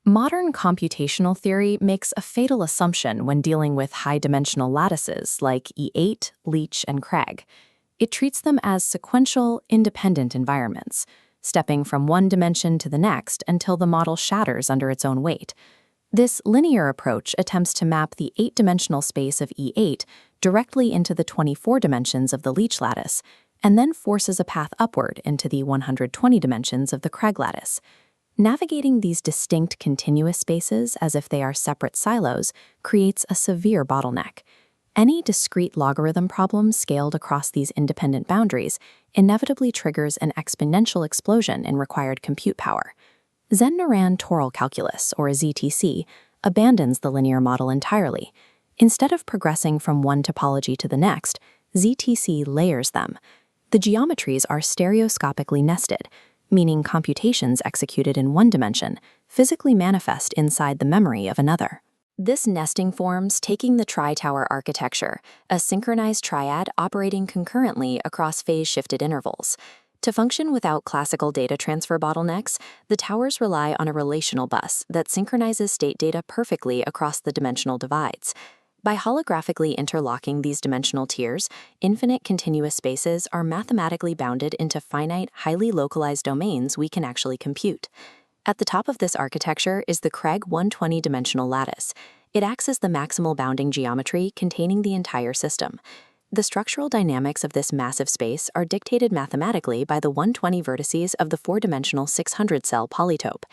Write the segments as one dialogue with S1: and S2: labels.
S1: Modern computational theory makes a fatal assumption when dealing with high-dimensional lattices like E8, Leach, and Craig. It treats them as sequential, independent environments, stepping from one dimension to the next until the model shatters under its own weight. This linear approach attempts to map the 8-dimensional space of E8 directly into the 24 dimensions of the Leach lattice, and then forces a path upward into the 120 dimensions of the Craig lattice. Navigating these distinct continuous spaces as if they are separate silos creates a severe bottleneck. Any discrete logarithm problem scaled across these independent boundaries inevitably triggers an exponential explosion in required compute power. Zenorian Toral Calculus, or ZTC, abandons the linear model entirely. Instead of progressing from one topology to the next, ZTC layers them. The geometries are stereoscopically nested, meaning computations executed in one dimension physically manifest inside the memory of another. This nesting forms taking the tri-tower architecture, a synchronized triad operating concurrently across phase-shifted intervals. To function without classical data transfer bottlenecks, the towers rely on a relational bus that synchronizes state data perfectly across the dimensional divides. By holographically interlocking these dimensional tiers, infinite continuous spaces are mathematically bounded into finite, highly localized domains we can actually compute. At the top of this architecture is the Craig 120-dimensional lattice. It acts as the maximal bounding geometry containing the entire system. The structural dynamics of this massive space are dictated mathematically by the 120 vertices of the 4-dimensional 600-cell polytope.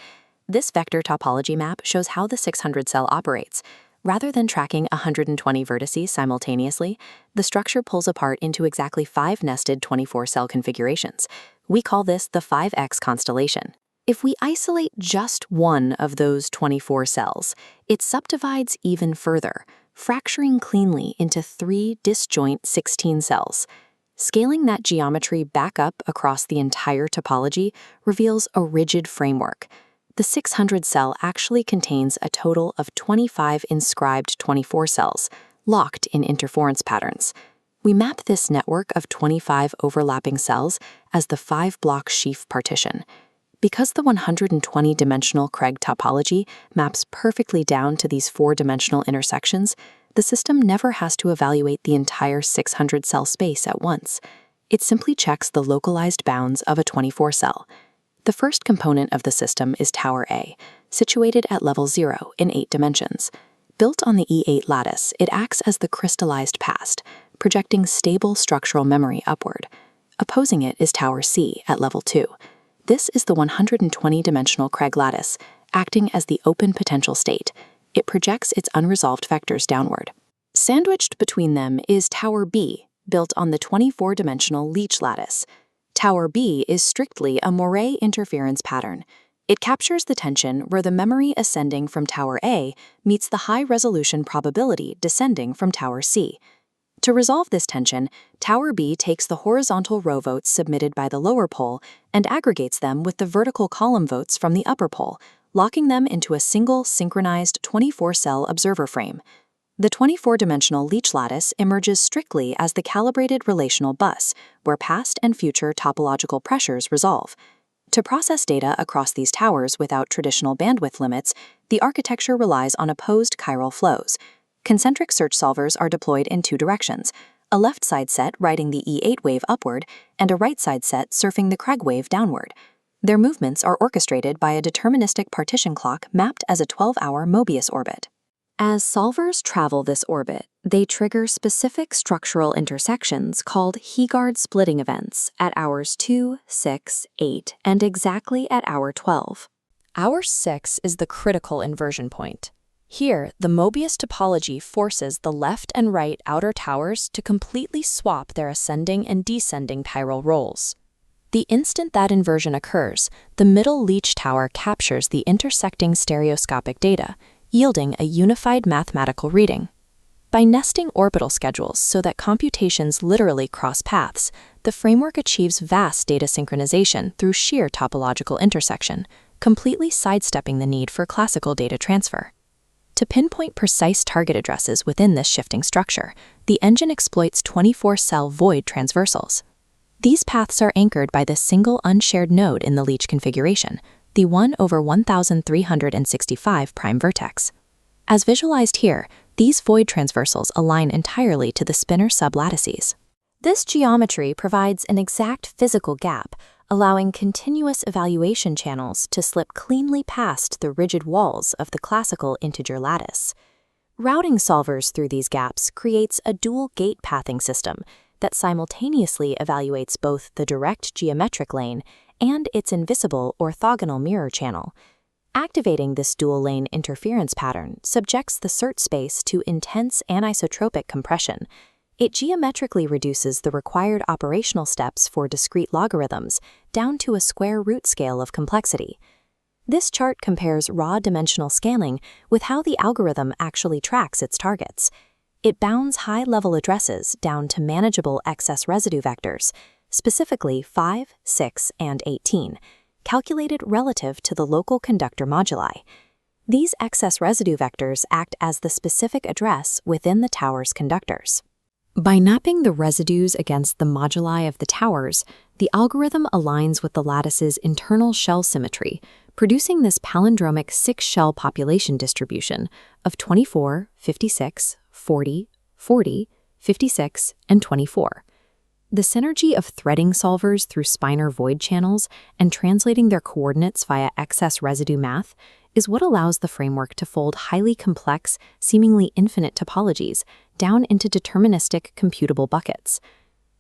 S1: This vector topology map shows how the 600-cell operates. Rather than tracking 120 vertices simultaneously, the structure pulls apart into exactly 5 nested 24-cell configurations. We call this the 5x constellation. If we isolate just one of those 24 cells, it subdivides even further, fracturing cleanly into 3 disjoint 16 cells. Scaling that geometry back up across the entire topology reveals a rigid framework. The 600 cell actually contains a total of 25 inscribed 24 cells, locked in interference patterns. We map this network of 25 overlapping cells as the 5-block sheaf partition. Because the 120-dimensional Craig topology maps perfectly down to these 4-dimensional intersections, the system never has to evaluate the entire 600-cell space at once. It simply checks the localized bounds of a 24-cell. The first component of the system is Tower A, situated at level 0 in 8 dimensions. Built on the E8 lattice, it acts as the crystallized past, projecting stable structural memory upward. Opposing it is Tower C at level 2. This is the 120-dimensional Craig lattice, acting as the open potential state. It projects its unresolved vectors downward. Sandwiched between them is Tower B, built on the 24-dimensional Leach lattice. Tower B is strictly a Moiré interference pattern. It captures the tension where the memory ascending from Tower A meets the high-resolution probability descending from Tower C. To resolve this tension, Tower B takes the horizontal row votes submitted by the lower pole and aggregates them with the vertical column votes from the upper pole, locking them into a single synchronized 24-cell observer frame. The 24-dimensional Leach lattice emerges strictly as the calibrated relational bus, where past and future topological pressures resolve. To process data across these towers without traditional bandwidth limits, the architecture relies on opposed chiral flows. Concentric search solvers are deployed in 2 directions, a left-side set writing the E8 wave upward and a right-side set surfing the Craig wave downward. Their movements are orchestrated by a deterministic partition clock mapped as a 12-hour Mobius orbit. As solvers travel this orbit, they trigger specific structural intersections called Heegard splitting events at hours 2, 6, 8, and exactly at hour 12. Hour 6 is the critical inversion point. Here, the Mobius topology forces the left and right outer towers to completely swap their ascending and descending chiral roles. The instant that inversion occurs, the middle Leach tower captures the intersecting stereoscopic data, yielding a unified mathematical reading. By nesting orbital schedules so that computations literally cross paths, the framework achieves vast data synchronization through sheer topological intersection, completely sidestepping the need for classical data transfer. To pinpoint precise target addresses within this shifting structure, the engine exploits 24-cell void transversals. These paths are anchored by the single unshared node in the Leach configuration, the 1/1365 prime vertex. As visualized here, these void transversals align entirely to the spinor sublattices. This geometry provides an exact physical gap, allowing continuous evaluation channels to slip cleanly past the rigid walls of the classical integer lattice. Routing solvers through these gaps creates a dual gate pathing system that simultaneously evaluates both the direct geometric lane and its invisible orthogonal mirror channel. Activating this dual lane interference pattern subjects the CERT space to intense anisotropic compression. It geometrically reduces the required operational steps for discrete logarithms down to a square root scale of complexity. This chart compares raw dimensional scaling with how the algorithm actually tracks its targets. It bounds high-level addresses down to manageable excess residue vectors, specifically 5, 6, and 18, calculated relative to the local conductor moduli. These excess residue vectors act as the specific address within the tower's conductors. By mapping the residues against the moduli of the towers, the algorithm aligns with the lattice's internal shell symmetry, producing this palindromic 6-shell population distribution of 24, 56, 40, 40, 56, and 24. The synergy of threading solvers through spinor void channels and translating their coordinates via excess residue math is what allows the framework to fold highly complex, seemingly infinite topologies down into deterministic computable buckets.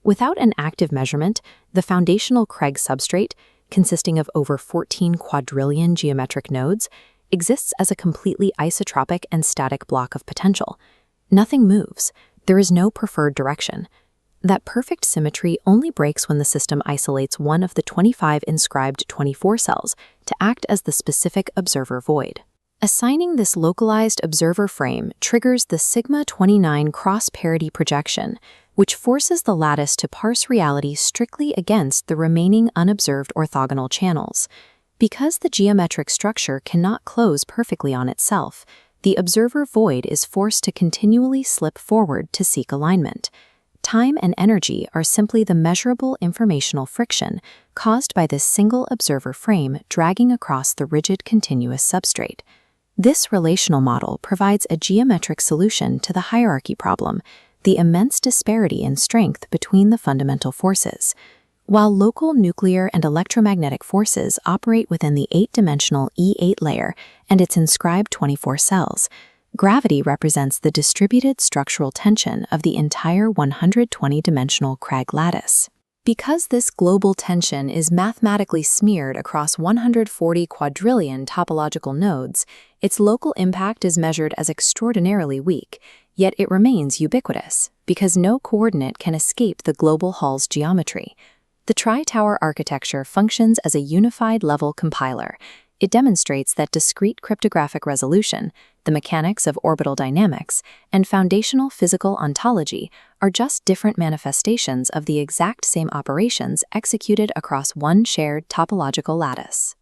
S1: Without an active measurement, the foundational Craig substrate, consisting of over 14 quadrillion geometric nodes, exists as a completely isotropic and static block of potential. Nothing moves. There is no preferred direction. That perfect symmetry only breaks when the system isolates one of the 25 inscribed 24 cells to act as the specific observer void. Assigning this localized observer frame triggers the sigma-29 cross-parity projection, which forces the lattice to parse reality strictly against the remaining unobserved orthogonal channels. Because the geometric structure cannot close perfectly on itself, the observer void is forced to continually slip forward to seek alignment. Time and energy are simply the measurable informational friction caused by this single observer frame dragging across the rigid continuous substrate. This relational model provides a geometric solution to the hierarchy problem, the immense disparity in strength between the fundamental forces. While local nuclear and electromagnetic forces operate within the 8-dimensional E8 layer and its inscribed 24 cells, gravity represents the distributed structural tension of the entire 120-dimensional Craig lattice. Because this global tension is mathematically smeared across 140 quadrillion topological nodes, its local impact is measured as extraordinarily weak, yet it remains ubiquitous, because no coordinate can escape the global Hall's geometry. The tri-tower architecture functions as a unified level compiler. It demonstrates that discrete cryptographic resolution, the mechanics of orbital dynamics, and foundational physical ontology are just different manifestations of the exact same operations executed across one shared topological lattice.